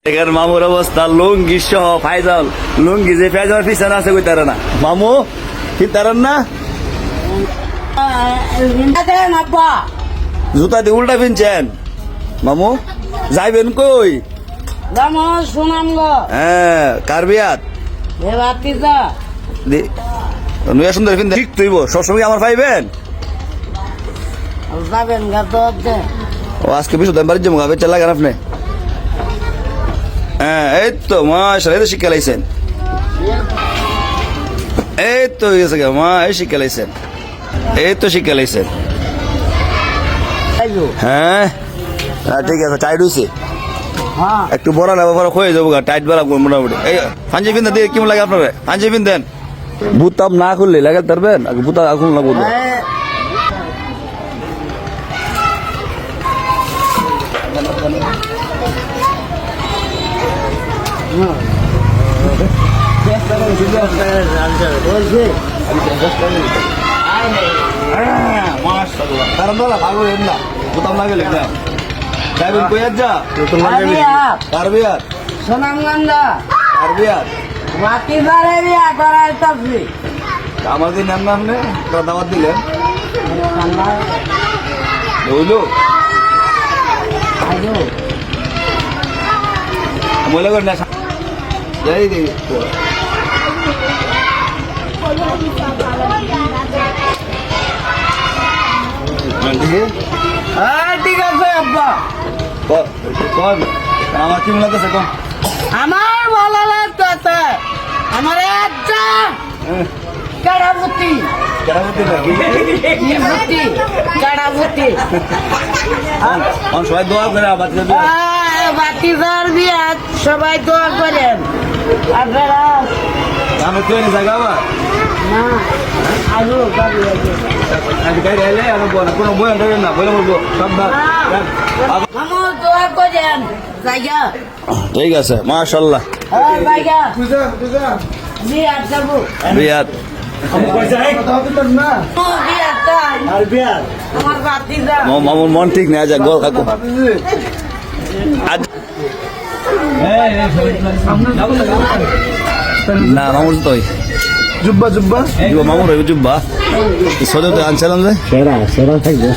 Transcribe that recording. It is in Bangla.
এখানে মামুর অবস্থা লুঙ্গি সহ ফাইজাল লুঙ্গি যে ফাইজাল পিছনে আছে কই তারা না মামু কি তারান না জুতা দিয়ে উল্টা পিনছেন মামু যাইবেন কই হ্যাঁ কার বিয়াত নুয়া সুন্দর পিন ঠিক তুইব সবসময় আমার পাইবেন ও আজকে বিশু দাম বাড়ি জমা বেচা লাগান আপনি হ্যাঁ এই তো মাশাআল্লাহ এই তো শিক্ষা লাইছেন এই তো গেছে মা এই শিক্ষা লাইছেন এই তো শিক্ষা লাইছেন হ্যাঁ ঠিক আছে টাইট হয়েছে একটু বড় না বড় হয়ে যাবো টাইট বেলা মোটামুটি এই পাঞ্জাবি পিন দিয়ে কেমন লাগে আপনার পাঞ্জাবি পিন দেন বুতাম না খুললে লাগাতে পারবেন বুতা খুল না বুঝবো বুতাম না গেলে যাইবেন কই যা কারবিয়াত সোনামগঞ্জা কারবিয়াত বাকিবারে বিয়া করাইতাছি আমার দিন নাম নাম নেই দাওয়াত দিলেন হইলো মহিলা করেন না যাই দেখি ঠিক আছে আব্বা আমার কি মনে লাগতেছে কম আমার ভালো লাগতেছে আমার একটা কারাবতী কেরামতি নাকি কারাবতী সবাই দোয়া করে আবার বাতিজার বিয়া সবাই দোয়া করেন আপনারা আমি তো জায়গা আবার না আরো গাড়ি আছে আমি গাড়ি এলে আমি কোনো বই আনতে না বলে বলবো সব মামু দোয়া করেন জায়গা ঠিক আছে মাশাআল্লাহ জায়গা বিয়াত যাবো বিয়াত আমার বাতিজা মামুর মন ঠিক নেই যা গোল কাকু না মামুর তো জুব্বা জুব্বা জুব্বা মামুর হইব জুব্বা সদে তো আনছিলাম যে সেরা থাকবে